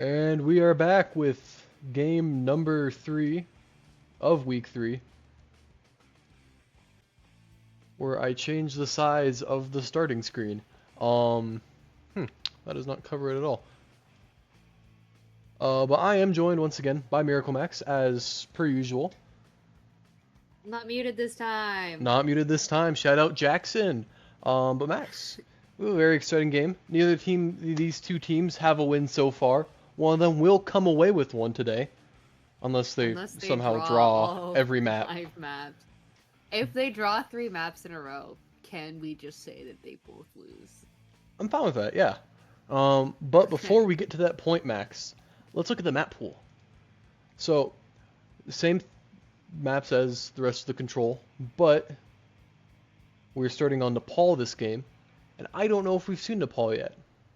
And we are back with game number 3 of week 3, where I changed the size of the starting screen. Um, that does not cover it at all. But I am joined once again by Miracle Max, as per usual. Not muted this time. Not muted this time. Shout out Jackson. But Max, we have a very exciting game. These two teams have a win so far. One of them will come away with one today, unless they Unless they somehow draw draw all every map. 5 maps. If they draw 3 maps in a row, can we just say that they both lose? I'm fine with that, yeah. But before Okay. we get to that point, Max, let's look at the map pool. So, the same maps as the rest of the control, but we're starting on Nepal this game, and I don't know if we've seen Nepal yet.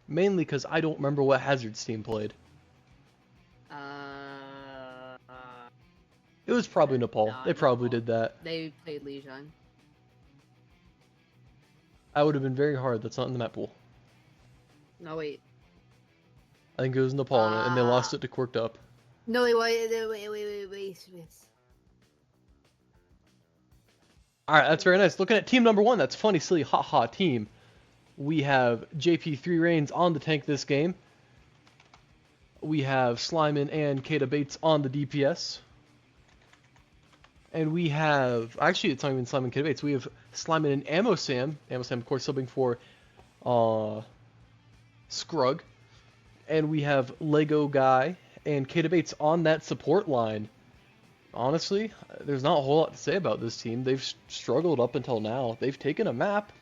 Mainly because I don't remember what Hazard's team played. Uh, It was probably Nepal. Not They probably Nepal. did that. They played Lijiang. That would have been very hard. That's not in the map pool. No, wait. I think it was Nepal, and they lost it to Quirked Up. No, wait. Alright, that's very nice. Looking at team number 1, that's funny, silly, haha team. We have JP3 Reigns on the tank this game. We have Slyman and Kata Bates on the DPS. And we have, actually it's not even Slyman and Kata Bates, we have Slyman and Ammo Sam. Ammo Sam, of course, subbing for Scrug. And we have Lego Guy and Kata Bates on that support line. Honestly, there's not a whole lot to say about this team. They've struggled up until now. They've taken a map,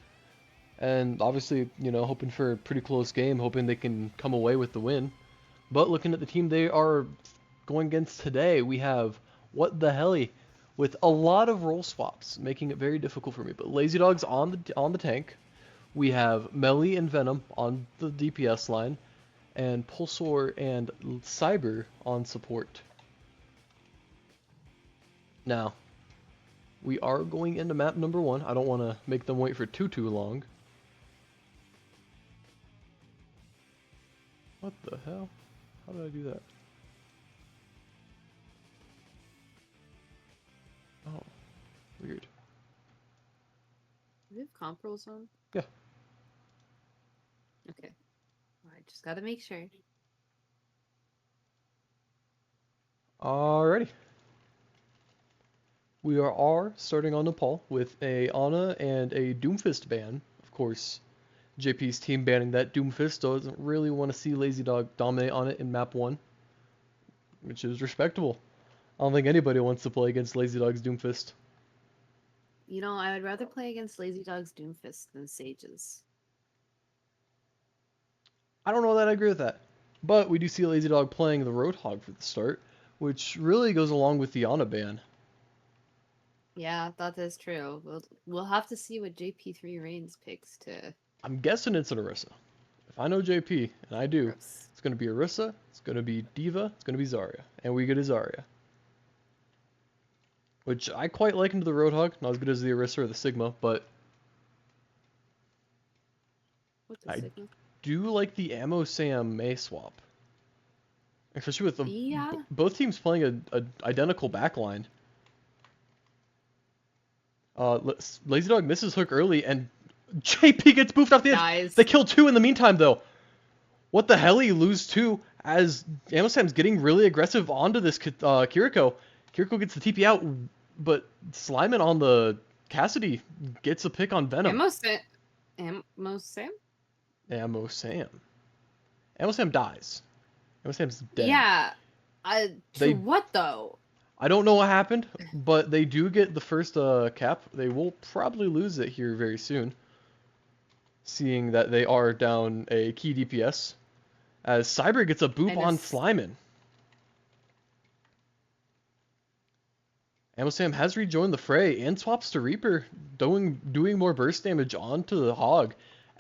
and obviously, hoping for a pretty close game, hoping they can come away with the win. But looking at the team they are going against today, we have What the Helly with a lot of role swaps, making it very difficult for me. But Lazy Dog's on the tank. We have Melly and Venom on the DPS line, and Pulsar and Cyber on support. Now, we are going into map number 1. I don't want to make them wait for too long. What the hell? How did I do that? Oh, weird. Do we have comp rolls on? Yeah. Okay. I just gotta make sure. Alrighty. We are starting on Nepal with a Ana and a Doomfist ban. Of course, JP's team banning that. Doomfist doesn't really want to see Lazy Dog dominate on it in map 1, which is respectable. I don't think anybody wants to play against Lazy Dog's Doomfist. I would rather play against Lazy Dog's Doomfist than Sage's. I don't know that I agree with that. But we do see Lazy Dog playing the Roadhog for the start, which really goes along with the Ana ban. Yeah, that is true. We'll have to see what JP3 Reigns picks to. I'm guessing it's an Orisa. If I know JP, and I do, Gross. it's going to be Orisa, it's going to be Diva, it's going to be Zarya. And we get a Zarya. Which I quite like into the Roadhog. Not as good as the Orisa or the Sigma, but What's a I Sigma? do like the Ammo Sam May swap. Especially with Yeah. both teams playing a identical backline. Lazy Dog misses hook early, and JP gets boofed off the edge. Dies. They kill 2 in the meantime, though. What the hell? You lose 2 as Ammo Sam's getting really aggressive onto this Kiriko. Kiriko gets the TP out, but Slyman on the Cassidy gets a pick on Venom. Ammo Sam? Ammo Sam? Ammo Sam. Ammo Sam dies. Ammo Sam's dead. Yeah. They- What though? I don't know what happened, but they do get the first cap. They will probably lose it here very soon, seeing that they are down a key DPS, as Cyber gets a boop on Slyman. Ammo Sam has rejoined the fray and swaps to Reaper, doing more burst damage onto the Hog.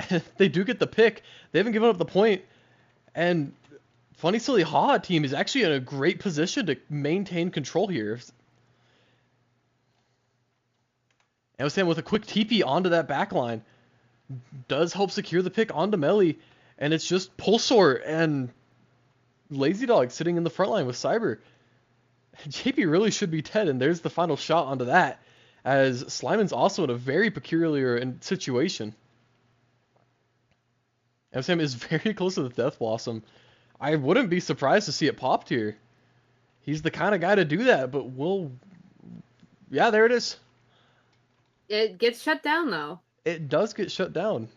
And they do get the pick. They haven't given up the point, and Funny Silly Haha team is actually in a great position to maintain control here. Ammo Sam with a quick TP onto that backline does help secure the pick onto Melly, and it's just Pulsar and Lazy Dog sitting in the front line with Cyber. JP really should be dead, and there's the final shot onto that, as Sliman's also in a very peculiar situation. MSM is very close to the Death Blossom. I wouldn't be surprised to see it popped here. He's the kind of guy to do that, but yeah, there it is. It gets shut down, though. It does get shut down.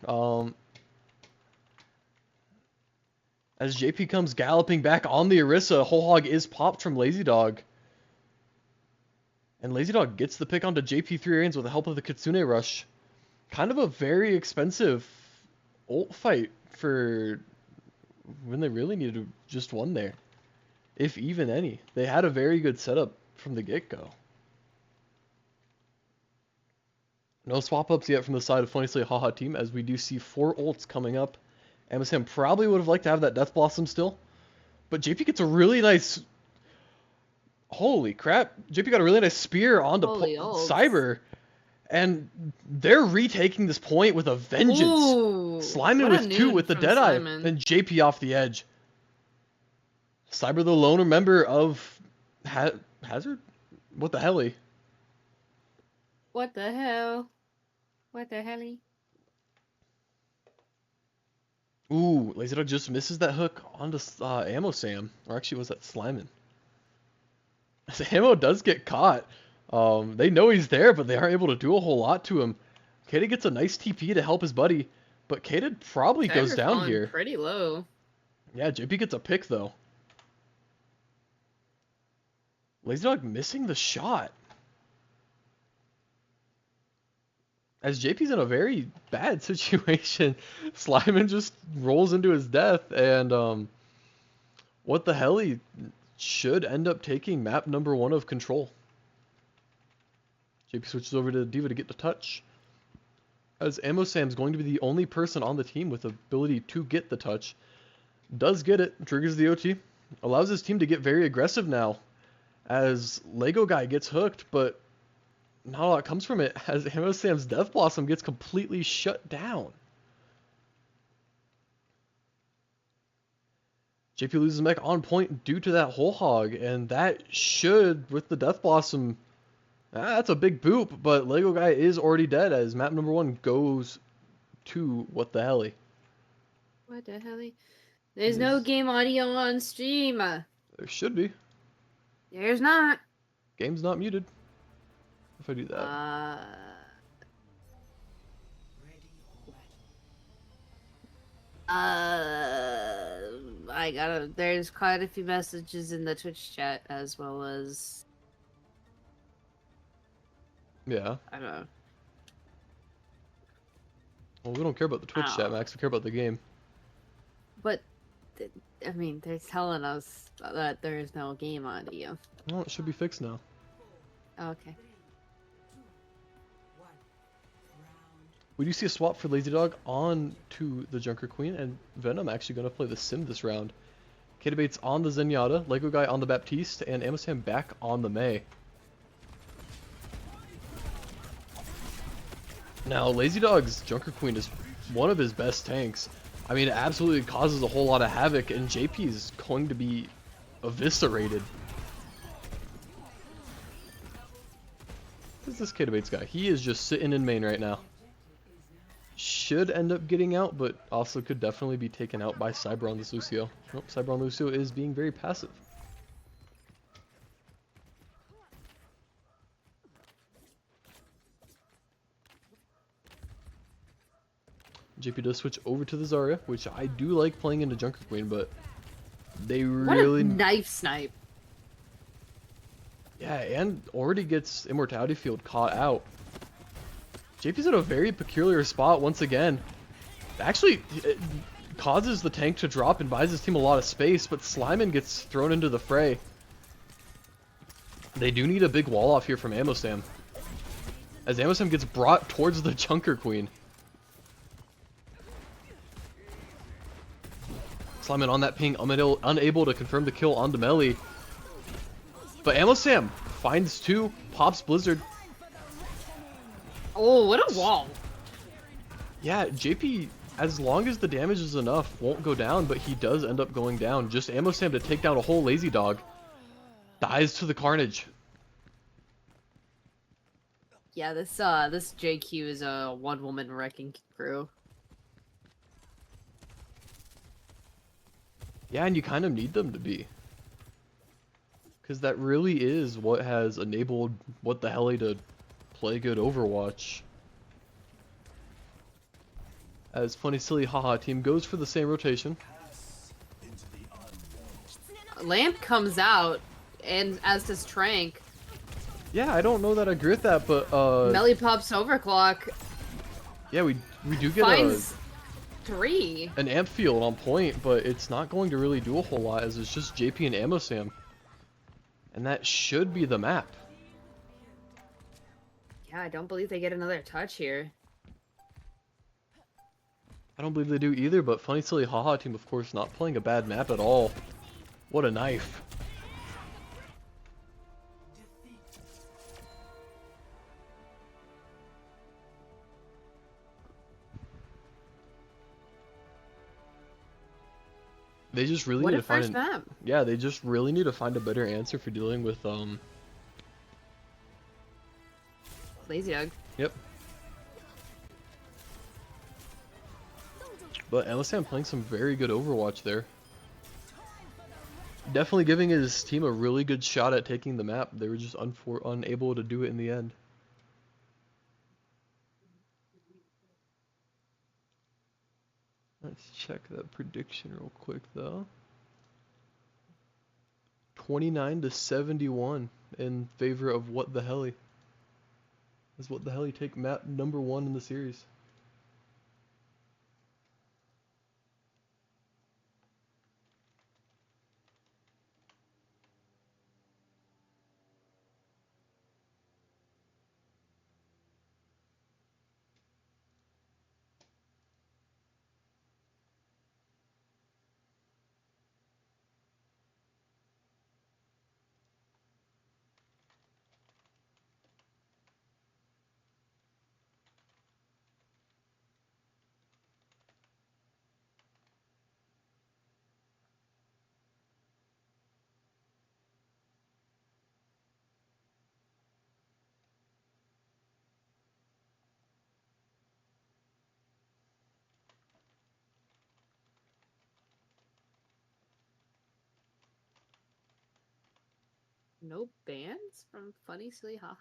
As JP comes galloping back on the Orisa, Whole Hog is popped from Lazy Dog. And Lazy Dog gets the pick onto JP3 Reigns with the help of the Kitsune Rush. Kind of a very expensive ult fight for when they really needed just one there. If even any. They had a very good setup from the get-go. No swap-ups yet from the side of Funny Slay Haha team, as we do see 4 ults coming up. MSM probably would have liked to have that Death Blossom still. But JP gets a really nice... Holy crap. JP got a really nice spear onto Cyber. And they're retaking this point with a vengeance. Ooh, Sliman with 2 with the Deadeye. And JP off the edge. Cyber the loner member of Hazard? What the Helly? What the hell? What the Helly? Ooh, Lazy Dog just misses that hook onto Ammo Sam. Or actually, was that Sliman? Ammo does get caught. They know he's there, but they aren't able to do a whole lot to him. Kata gets a nice TP to help his buddy, but Kata probably goes down here. Pretty low. Yeah, JP gets a pick, though. Lazy Dog missing the shot. As JP's in a very bad situation, Sliman just rolls into his death, and what the hell, he should end up taking map number 1 of Control. JP switches over to D.Va to get the touch, as Ammo Sam's going to be the only person on the team with the ability to get the touch. Does get it, triggers the OT, allows his team to get very aggressive now, as Lego Guy gets hooked, but not a lot comes from it, as Ammo Sam's Death Blossom gets completely shut down. JP loses mech on point due to that Whole Hog, and that should, with the Death Blossom, that's a big boop, but Lego Guy is already dead, as map number 1 goes to What the Helly. What the Helly? There's no game audio on stream. There should be. There's not. Game's not muted. If I do that. There's quite a few messages in the Twitch chat, as well as... Yeah. I don't know. Well, we don't care about the Twitch chat, Max. We care about the game. But, I mean, they're telling us that there is no game audio. Well, it should be fixed now. Oh, okay. We do see a swap for Lazy Dog on to the Junker Queen, and Venom actually going to play the Sim this round. Katabates on the Zenyatta, Lego Guy on the Baptiste, and Amosam back on the Mei. Now, Lazy Dog's Junker Queen is one of his best tanks. I mean, it absolutely causes a whole lot of havoc, and JP is going to be eviscerated. Who's this Katabates guy? He is just sitting in main right now. Should end up getting out, but also could definitely be taken out by Cyber on this Lucio. Nope, Cyber on Lucio is being very passive. JP does switch over to the Zarya, which I do like playing into Junker Queen, but they really... What a knife snipe. Yeah, and already gets Immortality Field caught out. JP's in a very peculiar spot once again. Actually, it causes the tank to drop and buys his team a lot of space, but Sliman gets thrown into the fray. They do need a big wall off here from Amosam, as Amosam gets brought towards the Junker Queen. Sliman on that ping, unable to confirm the kill on Demeli. But Amosam finds 2, pops Blizzard. Oh, what a wall. Yeah, JP as long as the damage is enough, won't go down, but he does end up going down. Just Ammo Sam to take down a whole Lazy Dog. Dies to the Carnage. Yeah, this JQ is a one-woman wrecking crew. Yeah, and you kind of need them to be. Because that really is what has enabled What the Helly to play good Overwatch. As Funny Silly Haha team goes for the same rotation. Lamp comes out, and as does Trank. Yeah, I don't know that I agree with that, but Melly pops overclock. yeah, we do get Finds 3. an amp field on point, but it's not going to really do a whole lot as it's just JP and Ammo Sam. And that should be the map. Yeah, I don't believe they get another touch here. I don't believe they do either, but Funny Silly Haha team, of course, not playing a bad map at all. What a knife. They just really What need a to find first map. yeah, they just really need to find a better answer for dealing with Lazy Dog. Yep. But Amosam playing some very good Overwatch there. Definitely giving his team a really good shot at taking the map. They were just unable to do it in the end. Let's check that prediction real quick though. 29-71 in favor of What the Helly. As What the Helly take map number 1 in the series. No bans from Funny Silly Haha?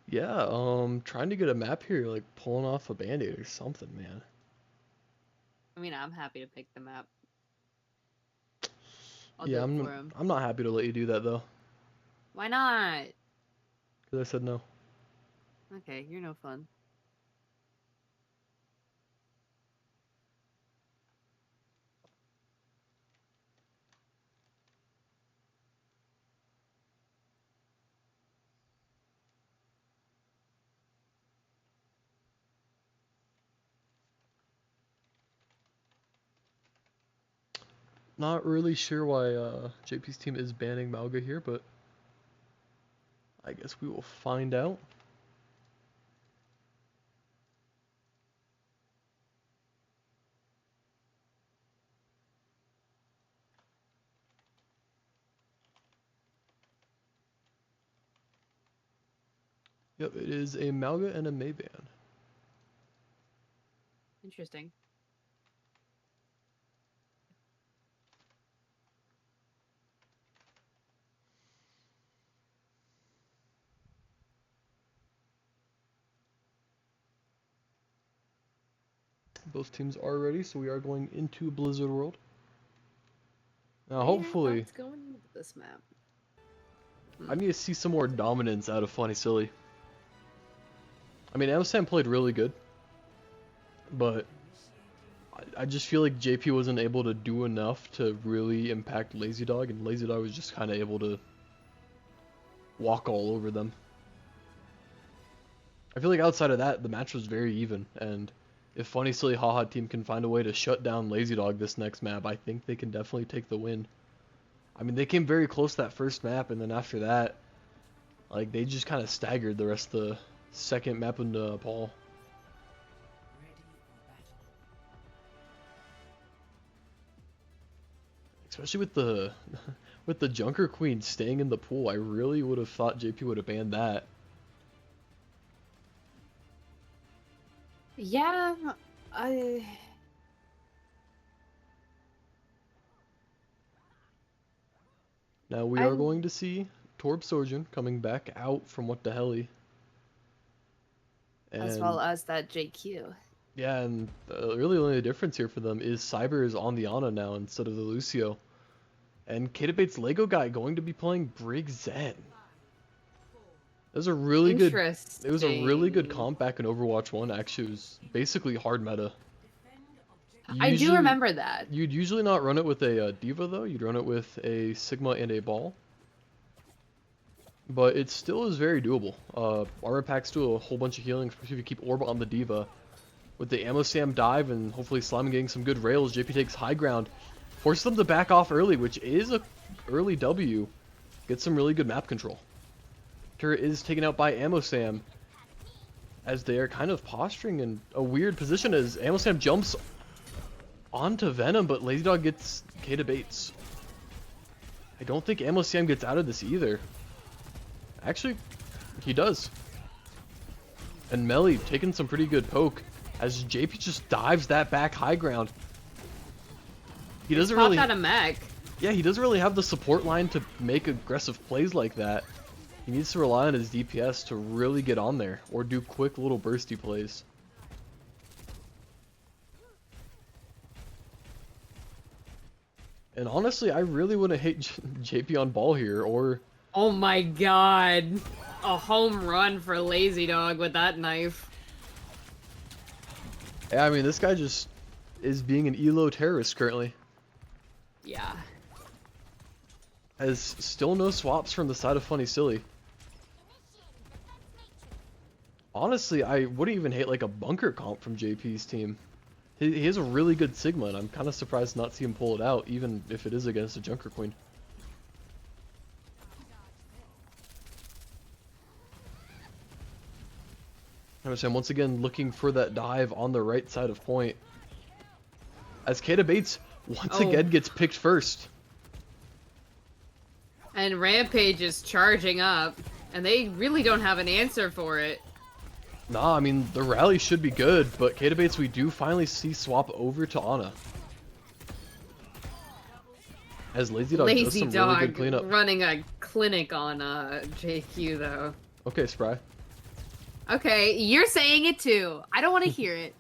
Yeah, trying to get a map here, like pulling off a band-aid or something, man. I mean, I'm happy to pick the map. I'll Yeah, do it for him. I'm not happy to let you do that though, Why not? because I said no. Okay, you're no fun. Not really sure why JP's team is banning Malga here, but I guess we will find out. Yep, it is a Malga and a Mayban. Interesting. Both teams are ready, so we are going into Blizzard World. Now, Hey, hopefully, thoughts going into this map? I need to see some more dominance out of Funny Silly. I mean, Amsam played really good, but I just feel like JP wasn't able to do enough to really impact Lazy Dog, and Lazy Dog was just kind of able to walk all over them. I feel like outside of that, the match was very even, and if Funny Silly Haha team can find a way to shut down Lazy Dog this next map, I think they can definitely take the win. I mean, they came very close that first map, and then after that, like, they just kind of staggered the rest of the second map in Paul. Especially with the with the Junker Queen staying in the pool, I really would have thought JP would have banned that. Yeah, Now we are going to see Torb Sojourn coming back out from What the Helly. as well as that JQ. Yeah, and really only the difference here for them is Cyber is on the Ana now instead of the Lucio. And Katabate's Lego guy going to be playing Brig Zen. It was a really good comp back in Overwatch 1. Actually, it was basically hard meta. I do remember that. You'd usually not run it with a Diva though. You'd run it with a Sigma and a Ball. But it still is very doable. Armor packs do a whole bunch of healing, especially if you keep Orb on the Diva. With the Ammo Sam dive and hopefully Slime getting some good rails, JP takes high ground. Forces them to back off early, which is a early W. Gets some really good map control. Turret is taken out by Ammo Sam, as they are kind of posturing in a weird position as Ammo Sam jumps onto Venom, but Lazy Dog gets Kata Bates. I don't think Ammo Sam gets out of this either. Actually, he does. And Melly taking some pretty good poke as JP just dives that back high ground. He doesn't really out a mech. Yeah, he doesn't really have the support line to make aggressive plays like that. He needs to rely on his DPS to really get on there or do quick little bursty plays. And honestly, I really wouldn't hate JP on ball here or... Oh my god. A home run for Lazy Dog with that knife. Yeah, I mean, this guy just is being an ELO terrorist currently. Yeah. Has still no swaps from the side of Funny Silly. Honestly, I wouldn't even hate like a bunker comp from JP's team. He has a really good Sigma, and I'm kind of surprised to not see him pull it out, even if it is against a Junker Queen. I'm once again looking for that dive on the right side of point. As Kata Bates once again gets picked first. And Rampage is charging up, and they really don't have an answer for it. Nah, I mean, the rally should be good, but Kata Bates, we do finally see swap over to Ana. As Lazy Dog does some really good cleanup. Running a clinic on JQ, though. Okay, Spry. Okay, you're saying it too. I don't want to hear it.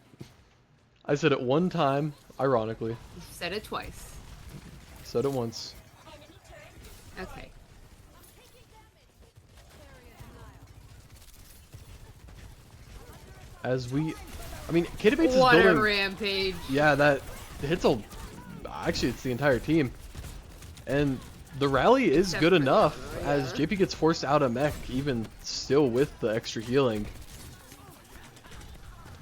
I said it one time, ironically. You've said it twice. Said it once. Okay. As we... I mean, Kata Bates is What building... a rampage. Yeah, that hits a... Actually, it's the entire team. And the rally is good enough as JP gets forced out of mech, even still with the extra healing.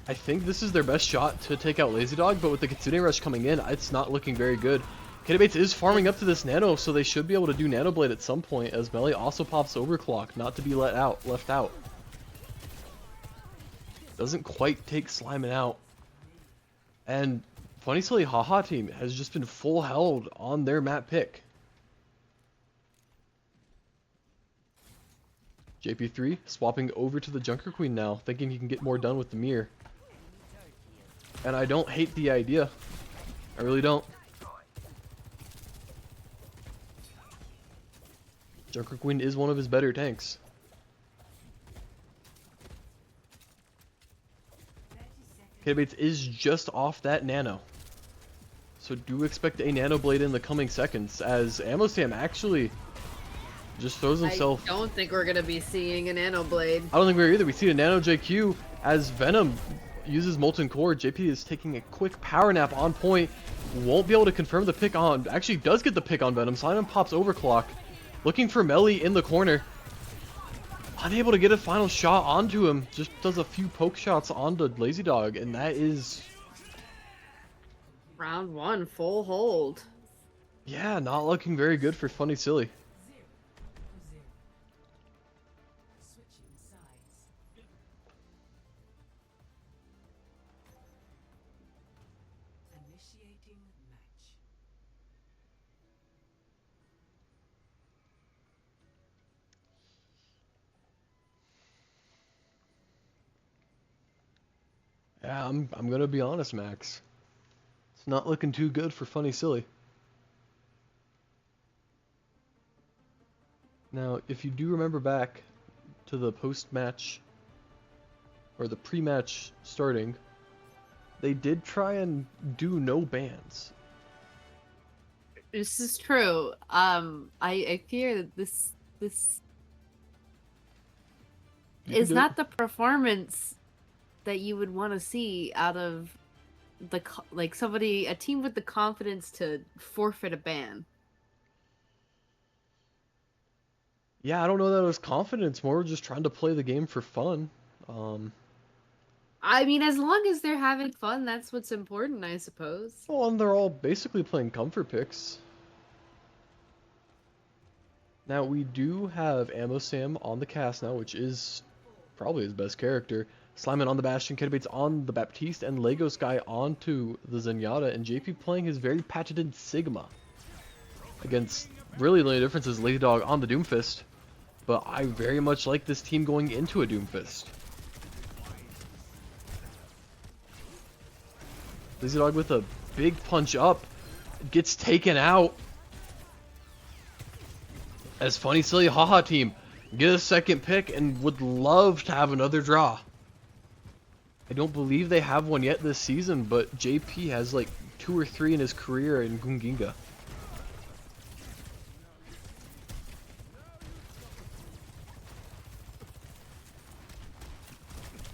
I think this is their best shot to take out Lazy Dog, but with the Kitsune Rush coming in, it's not looking very good. Kata Bates is farming up to this Nano, so they should be able to do Nano Blade at some point, as Melee also pops Overclock, not to be left out. Doesn't quite take Slimin' out. And Funny Silly Haha team has just been full held on their map pick. JP3 swapping over to the Junker Queen now, thinking he can get more done with the mirror. And I don't hate the idea. I really don't. Junker Queen is one of his better tanks. Kidbates is just off that nano. So do expect a nano blade in the coming seconds, as Ammo Sam actually just throws himself. I don't think we're gonna be seeing a nano blade. I don't think we're either. We see a nano JQ as Venom uses Molten Core. JP is taking a quick power nap on point. Won't be able to confirm the pick on. Actually does get the pick on Venom. Simon pops overclock. Looking for Melly in the corner. Unable to get a final shot onto him. Just does a few poke shots onto Lazy Dog, and that is... Round 1, full hold. Yeah, not looking very good for Funny Silly. Yeah, I'm gonna be honest, Max. It's not looking too good for Funny Silly. Now, if you do remember back to the post-match, or the pre-match starting, they did try and do no bans. This is true. I fear that this is not the performance that you would want to see out of the a team with the confidence to forfeit a ban. Yeah, I don't know that it was confidence, more just trying to play the game for fun. I mean, as long as they're having fun, that's what's important, I suppose. Well, and they're all basically playing comfort picks. Now, we do have Ammo Sam on the cast now, which is probably his best character. Sliman on the Bastion, Kidbates on the Baptiste, and Lego Sky onto the Zenyatta, and JP playing his very patented Sigma. Against, really the only difference is Lazy Dog on the Doomfist. But I very much like this team going into a Doomfist. Lazy Dog with a big punch up, gets taken out. As Funny Silly Haha team get a second pick and would love to have another draw. I don't believe they have one yet this season, but JP has like 2 or 3 in his career in Gunginga.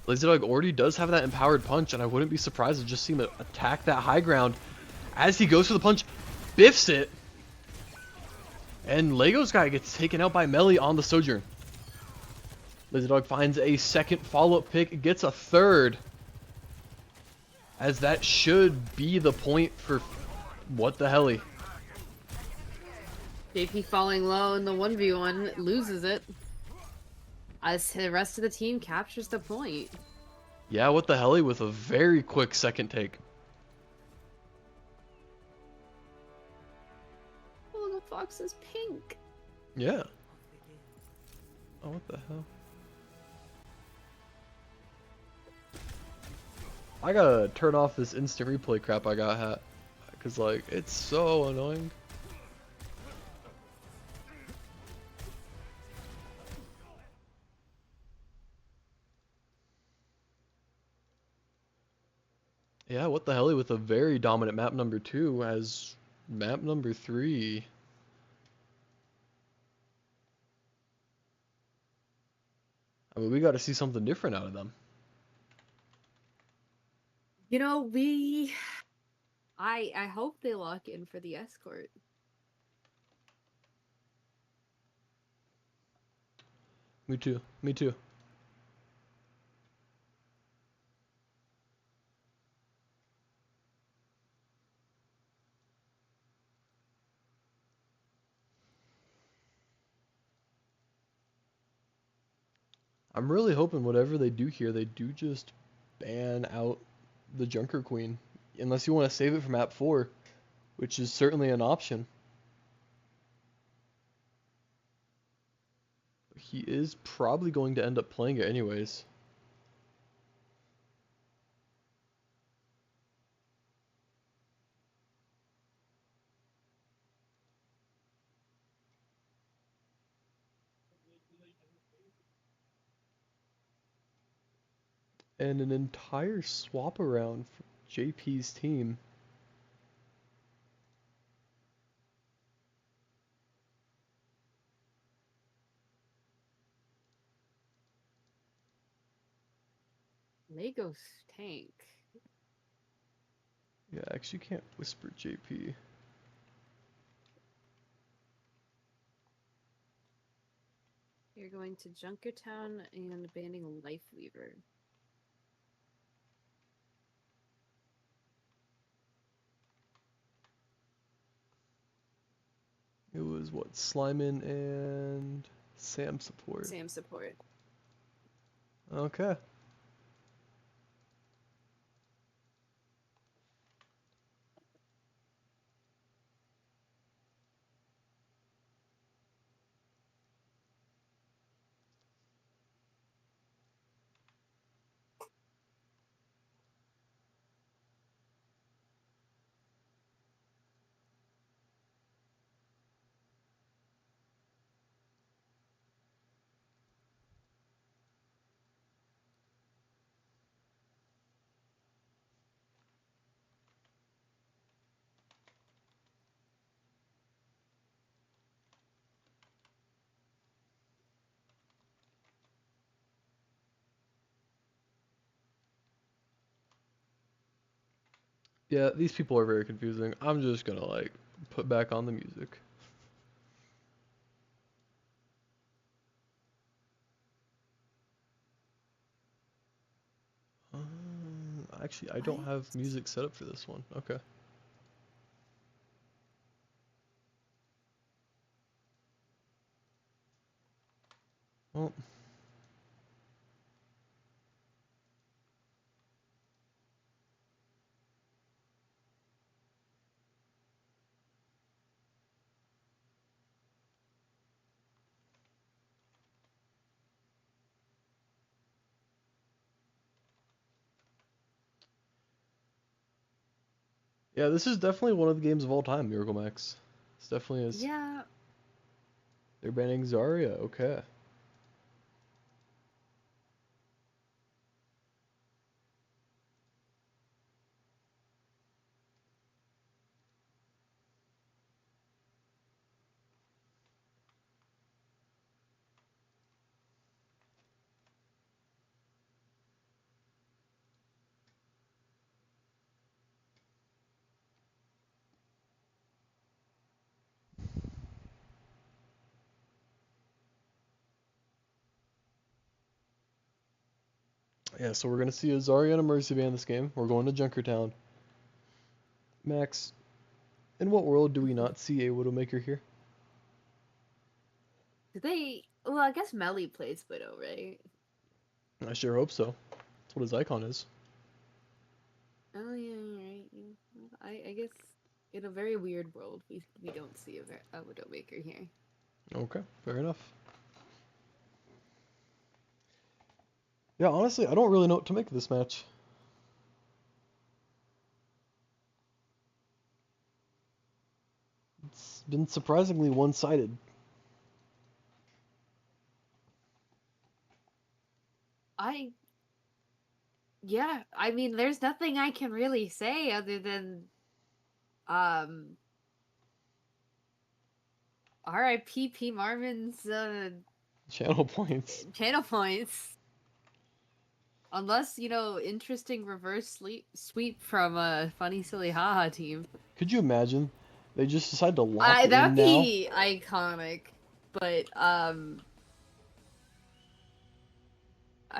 Lazy Dog already does have that empowered punch, and I wouldn't be surprised to just see him attack that high ground. As he goes for the punch, biffs it. And Lego's guy gets taken out by Melly on the Sojourn. Lazy Dog finds a second follow-up pick, gets a third. As that should be the point for what the Helly. JP falling low in the 1v1, loses it. As the rest of the team captures the point. Yeah, what the Helly with a very quick second take. Oh, the fox is pink. Yeah. Oh, what the hell? I gotta turn off this instant replay crap I got hat. Cause like, it's so annoying. Yeah, what the hell with a very dominant map number 2 as map number 3. I mean, we got to see something different out of them. You know, I hope they lock in for the escort. Me too. Me too. I'm really hoping whatever they do here, they do just ban out the Junker Queen. Unless you want to save it for map 4, which is certainly an option. he is probably going to end up playing it anyways. And an entire swap around for JP's team. Lego's tank. Yeah, I actually can't whisper JP. You're going to Junkertown and banning Lifeweaver. It was what, Slimin and Sam support. Sam support. Okay. Yeah, these people are very confusing. I'm just gonna like put back on the music. Actually, I don't have music set up for this one. Okay. Well, yeah, this is definitely one of the games of all time, Miracle Max. This definitely is. Yeah. They're banning Zarya. Okay. Yeah, so we're gonna see a Zarya and a Mercy ban this game. We're going to Junkertown. Max, in what world do we not see a Widowmaker here? Do they? Well, I guess Melly plays Widow, right? I sure hope so. That's what his icon is. Oh yeah, right. Yeah. I guess in a very weird world, we don't see a Widowmaker here. Okay, fair enough. Yeah, honestly, I don't really know what to make of this match. It's been surprisingly one-sided. Yeah, I mean, there's nothing I can really say other than, um, R.I.P. P. Marvin's Channel points. channel points. Unless, interesting reverse sweep from a funny silly haha team. Could you imagine? They just decide to lock in That'd now. be iconic. But I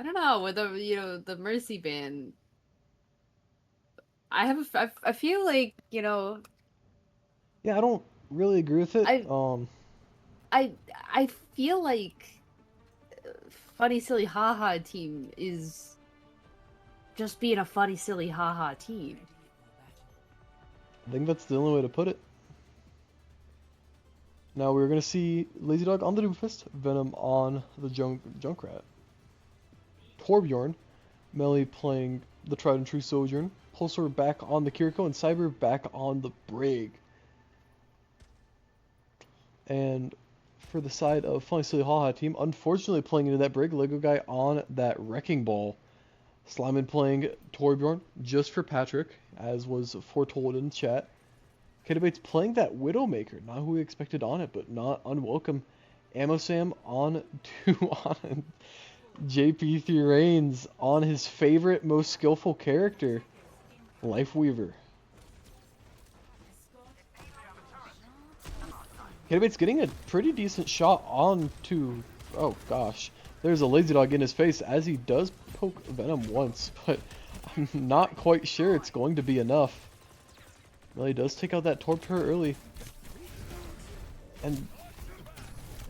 don't know, with the Mercy ban. I feel like, Yeah, I don't really agree with it. I I I feel like funny silly haha team is just being a funny silly haha team. I think that's the only way to put it. Now we're gonna see Lazy Dog on the Doomfist, Venom on the Junkrat. Torbjorn, Melly playing the tried and true Sojourn, Pulsar back on the Kiriko, and Cyber back on the Brig. And for the side of Funny Silly Haha team, unfortunately playing into that Brig, Lego guy on that Wrecking Ball. Slyman playing Torbjorn just for Patrick, as was foretold in chat. Kitabates playing that Widowmaker, not who we expected on it, but not unwelcome. Ammo Sam on on JP3 Reigns on his favorite, most skillful character, Lifeweaver. Kitabates getting a pretty decent shot onto, oh gosh, there's a Lazy Dog in his face as he does poke Venom once, but I'm not quite sure it's going to be enough. Well, he does take out that Torpor early. And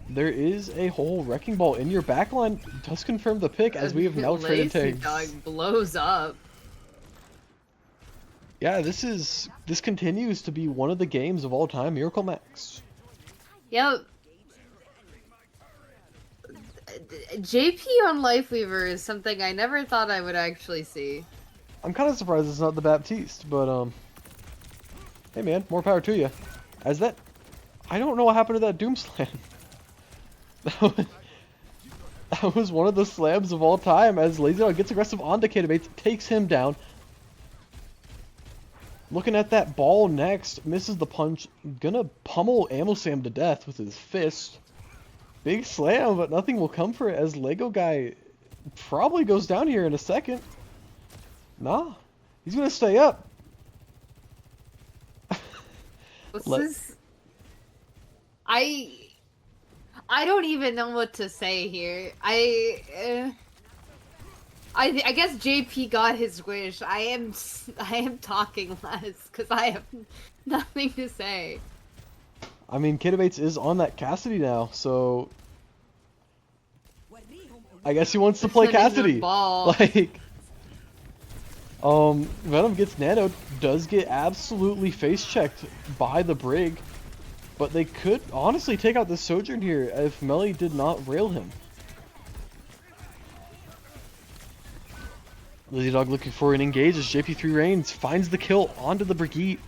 there is a whole Wrecking Ball in your backline. Does confirm the pick as we have now traded tags. Dog blows up. Yeah, this continues to be one of the games of all time, Miracle Max. Yep. JP on Lifeweaver is something I never thought I would actually see. I'm kind of surprised it's not the Baptiste, but hey man, more power to you. As that, I don't know what happened to that Doom Slam. That was one of the slams of all time as Lazy Dog gets aggressive on Kitabates, takes him down. Looking at that ball next, misses the punch, gonna pummel Ammo Sam to death with his fist. Big slam, but nothing will come for it as Lego guy probably goes down here in a second. Nah, he's gonna stay up. What's this? I don't even know what to say here. I guess JP got his wish. I am talking less because I have nothing to say. I mean, Kitabates is on that Cassidy now, so I guess he wants to play Cassidy. Like, Venom gets nanoed, does get absolutely face checked by the Brig, but they could honestly take out the Sojourn here if Melly did not rail him. Lazy Dog looking for an engage as JP3 Reigns finds the kill onto the Brigitte.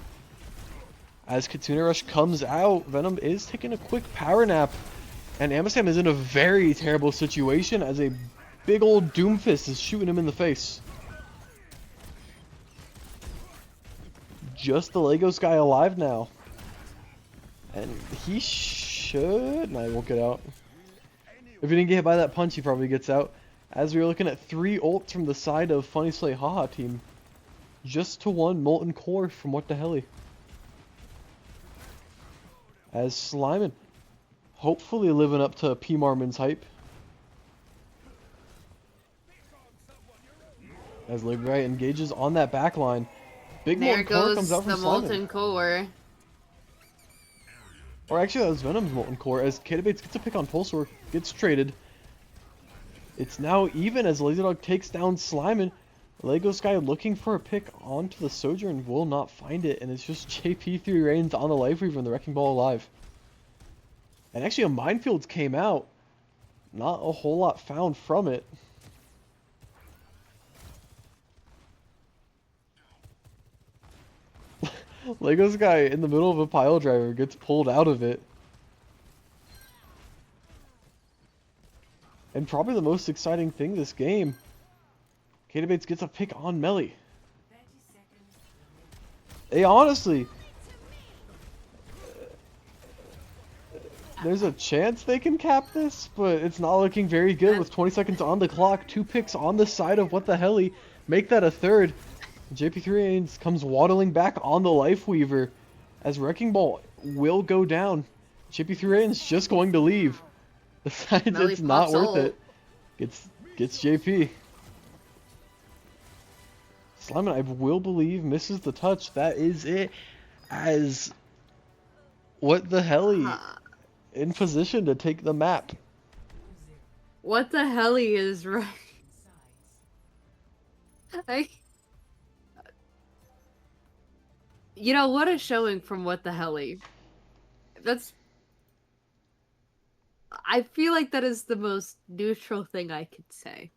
As Kitsune Rush comes out, Venom is taking a quick power nap, and Ammo Sam is in a very terrible situation as a big old Doomfist is shooting him in the face. Just the Legos guy alive now. And he should... No, he won't get out. If he didn't get hit by that punch, he probably gets out. As we are looking at 3 ults from the side of Funny Slay Haha team. Just to 1 Molten Core from What the Helly. As Slyman hopefully living up to P. Marmon's hype. As Libre engages on that back line. Big Molten Core comes out from Slyman. Molten Core. Or actually that was Venom's Molten Core as Kitabates gets a pick on Pulsar, gets traded. It's now even as Lazy Dog takes down Slyman. Lego Sky looking for a pick onto the Sojourn will not find it, and it's just JP3 Reigns on the Lifeweaver and the Wrecking Ball alive. And actually a Minefields came out. Not a whole lot found from it. Lego's guy in the middle of a pile driver gets pulled out of it. And probably the most exciting thing this game, Kitabates gets a pick on Melly. Hey, honestly, there's a chance they can cap this, but it's not looking very good with 20 seconds on the clock. 2 picks on the side of What the Helly. Make that a third. JP3 Reigns comes waddling back on the Lifeweaver as Wrecking Ball will go down. JP3 Reigns just going to leave. Decides it's not worth it. Gets JP. Slyman, I will believe, misses the touch. That is it. As What the Helly in position to take the map. What the Helly is right. You know, what a showing from What the Helly. That's I feel like that is the most neutral thing I could say.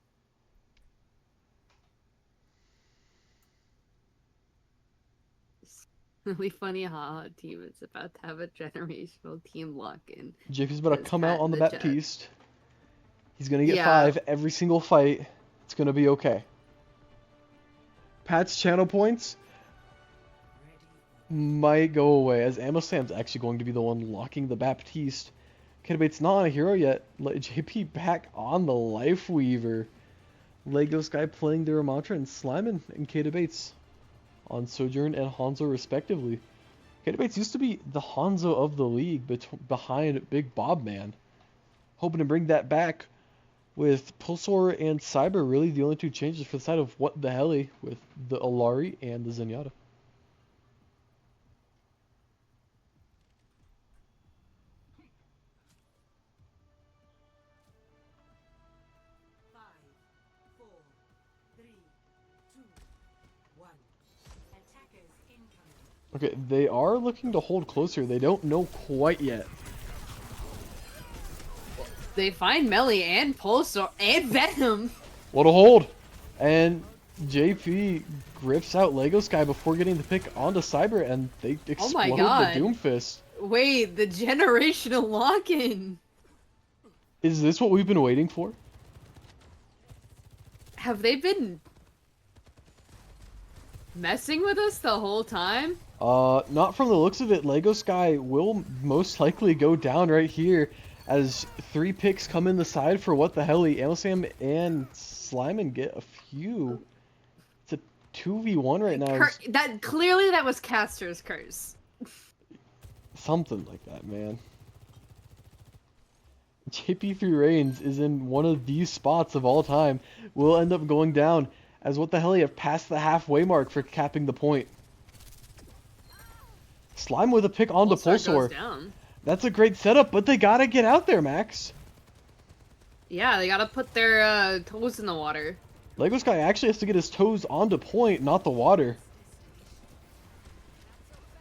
It's really funny how a team is about to have a generational team lock-in. JP's about to Says come Pat out on in the the chat. Baptiste. He's gonna get Yeah. 5 every single fight. It's gonna be okay. Pat's channel points might go away, as Ammo Sam's actually going to be the one locking the Baptiste. Kiddebait's not on a hero yet. JP back on the Life Weaver. Lego Sky playing the Ramantra and Slimin and Kiddebait's on Sojourn and Hanzo respectively. Kiddebait's used to be the Hanzo of the league behind Big Bob Man. Hoping to bring that back with Pulsar and Cyber really the only two changes for the side of What the Helly with the Alari and the Zenyatta. Okay, they are looking to hold closer. They don't know quite yet. They find Melly and Pulsar and Venom. What a hold! And JP grips out Lego Sky before getting the pick onto Cyber, and they Oh my explode God. the Doomfist. Wait, the generational lock-in. Is this what we've been waiting for? Have they been messing with us the whole time? Not from the looks of it. Lego Sky will most likely go down right here as 3 picks come in the side for What the Helly. Amosam and Slimin get a few. It's a 2v1 right now. That was Caster's curse. Something like that, man. JP3 Reigns is in one of these spots of all time. Will end up going down as What the Helly have passed the halfway mark for capping the point. Slime with a pick onto Pulsar. That's a great setup, but they gotta get out there, Max. Yeah, they gotta put their toes in the water. Lego Sky actually has to get his toes onto point, not the water.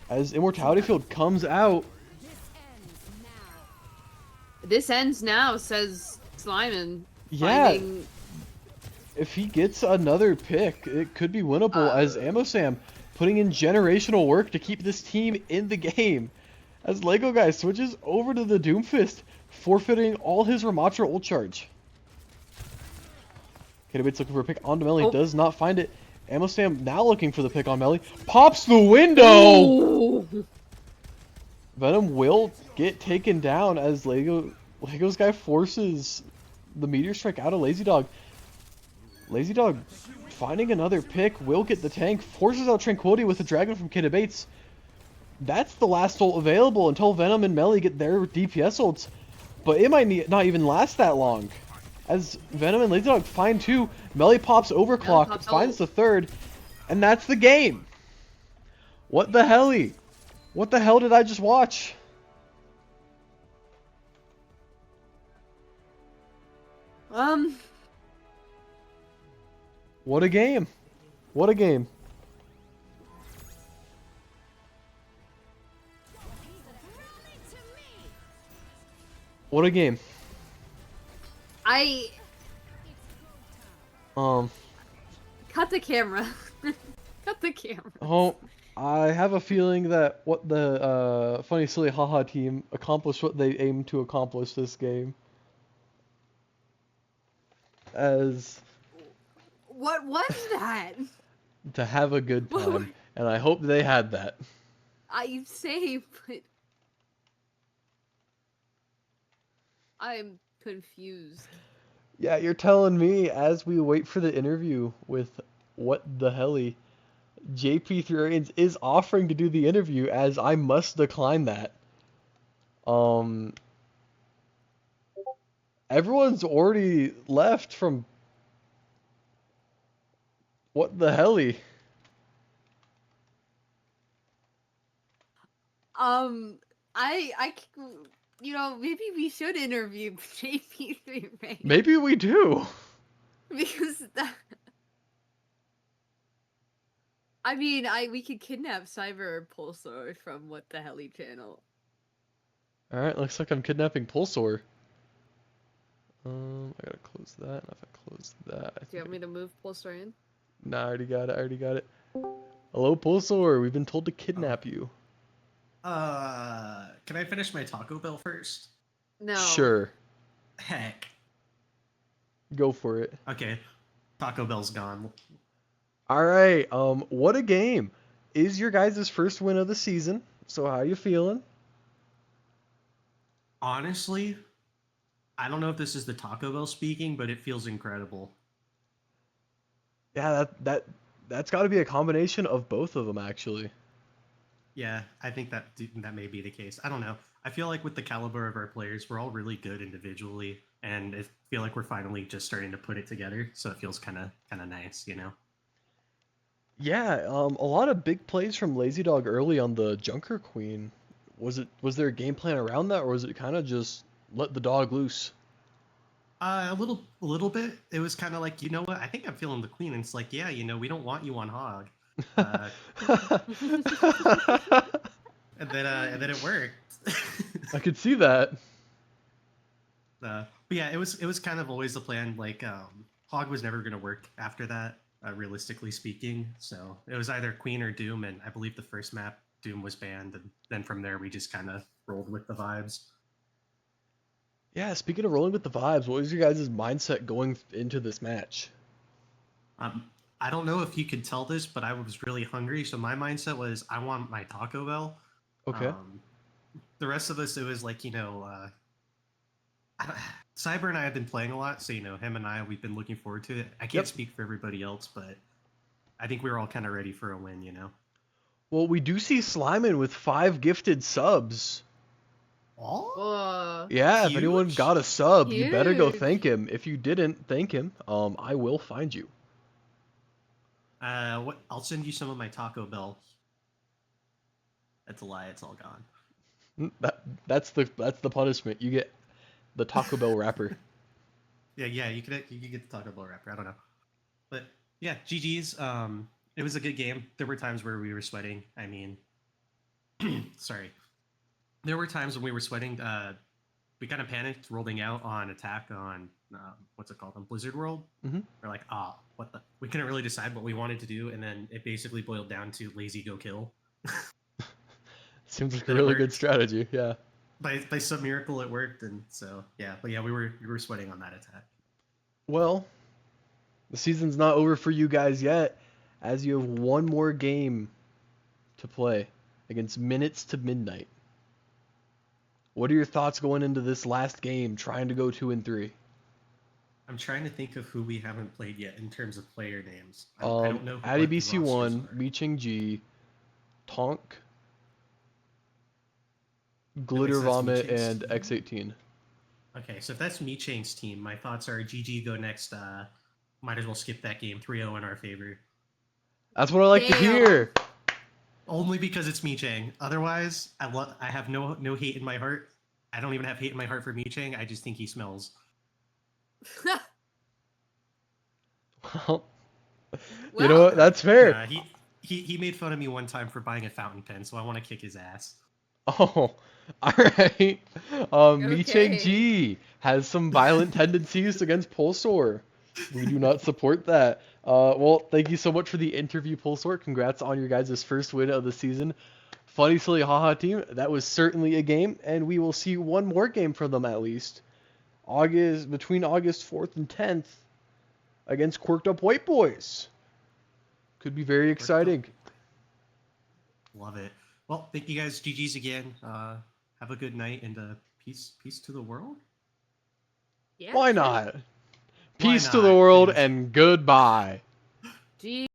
As Immortality Field comes out. This ends now, says Slimin. Yeah. If he gets another pick, it could be winnable as Amosam putting in generational work to keep this team in the game. As Lego Guy switches over to the Doomfist, forfeiting all his Ramattra ult charge. Kiddebait's looking for a pick onto Melly, does not find it. Amosam now looking for the pick on Melly, pops the window! Ooh. Venom will get taken down as Lego's Guy forces the Meteor Strike out of Lazy Dog. Lazy Dog finding another pick, will get the tank, forces out Tranquility with the Dragon from Kiddebait's. That's the last ult available until Venom and Melly get their DPS ults. But it might not even last that long. As Venom and Lazy Dog find 2, Melly pops Overclock, finds the 3rd, and that's the game. What the helly? What the hell did I just watch? What a game. What a game. What a game. Cut the camera. Cut the camera. Oh, I have a feeling that what the Funny Silly Haha team accomplished what they aimed to accomplish this game. As what was that? To have a good time, and I hope they had that. I say, but I'm confused. Yeah, you're telling me as we wait for the interview with What the Helly, JP3 Reigns is offering to do the interview as I must decline that. Everyone's already left from What the Helly. You know, maybe we should interview JP3 Reigns. Maybe we do. Because I mean, we could kidnap Cyber or Pulsar from What the Helly channel. Alright, looks like I'm kidnapping Pulsar. I gotta close that. And if I close that, I Do you think want me to move Pulsar in? Nah, I already got it. I already got it. Hello, Pulsar. We've been told to Oh. kidnap you. Can I finish my Taco Bell first? No. Sure. Heck. Go for it. Okay. Taco Bell's gone. All right. What a game. Is your guys' first win of the season. So how you feeling? Honestly, I don't know if this is the Taco Bell speaking, but it feels incredible. Yeah, that's got to be a combination of both of them actually. Yeah, I think that may be the case. I don't know. I feel like with the caliber of our players, we're all really good individually, and I feel like we're finally just starting to put it together. So it feels kind of nice, you know. Yeah, a lot of big plays from Lazy Dog early on the Junker Queen. Was there a game plan around that, or was it kind of just let the dog loose? A little bit. It was kind of like, you know what? I think I'm feeling the queen, and it's like, yeah, you know, we don't want you on hog. And then it worked. I could see that. But yeah, it was kind of always the plan. Like, hog was never going to work after that, realistically speaking. So it was either queen or doom, and I believe the first map doom was banned, and then from there we just kind of rolled with the vibes. Yeah, speaking of rolling with the vibes, what was your guys' mindset going into this match? I don't know if you could tell this, but I was really hungry, so my mindset was I want my Taco Bell. Okay. The rest of us, it was like, you know, Cyber and I have been playing a lot, so, you know, him and I, we've been looking forward to it. I can't speak for everybody else, but I think we were all kind of ready for a win, you know? Well, we do see Slyman with 5 gifted subs. Oh? Yeah, if anyone Huge? got a sub, you better go Huge. thank him. If you didn't thank him, I will find you. I'll send you some of my Taco Bell. That's a lie, it's all gone. That's the punishment. You get the Taco Bell wrapper. Yeah, you could get the Taco Bell wrapper. I don't know, but yeah, GG's. It was a good game. There were times where we were sweating. I mean, sorry. There were times when we were sweating. We kind of panicked rolling out on attack on what's it called, on Blizzard World. Mm-hmm. We're like, what the? We couldn't really decide what we wanted to do, and then it basically boiled down to lazy go kill. Seems like a Then it really good worked. strategy. Yeah. By some miracle, it worked, and so yeah. But yeah, we were sweating on that attack. Well, the season's not over for you guys yet, as you have one more game to play against Minutes to Midnight. What are your thoughts going into this last game, trying to go 2-3? I'm trying to think of who we haven't played yet in terms of player names. I don't know Addy what the BC1, rosters are. Meeching G, Tonk, Wait, Glitter so that's Vomit, Meechang's and team? X18. Okay, so if that's Meechang's team, my thoughts are GG go next. Might as well skip that game. 3-0 in our favor. That's what I like to Damn. hear. Only because it's Meechang. Otherwise, I have no hate in my heart. I don't even have hate in my heart for Meechang. I just think he smells. Well, you know what? That's fair. He made fun of me one time for buying a fountain pen, so I want to kick his ass. Oh, all right. Meechang G has some violent tendencies against Pulsar. We do not support that. Well, thank you so much for the interview, Pulsar. Congrats on your guys' first win of the season. Funny Silly Haha team, that was certainly a game, and we will see one more game from them at least. Between August 4th and 10th against Quirked Up White Boys. Could be very exciting. Love it. Well, thank you guys. GG's again. Have a good night, and peace to the world. Yeah, Why sure. not? Peace to not? the world and goodbye. Gee.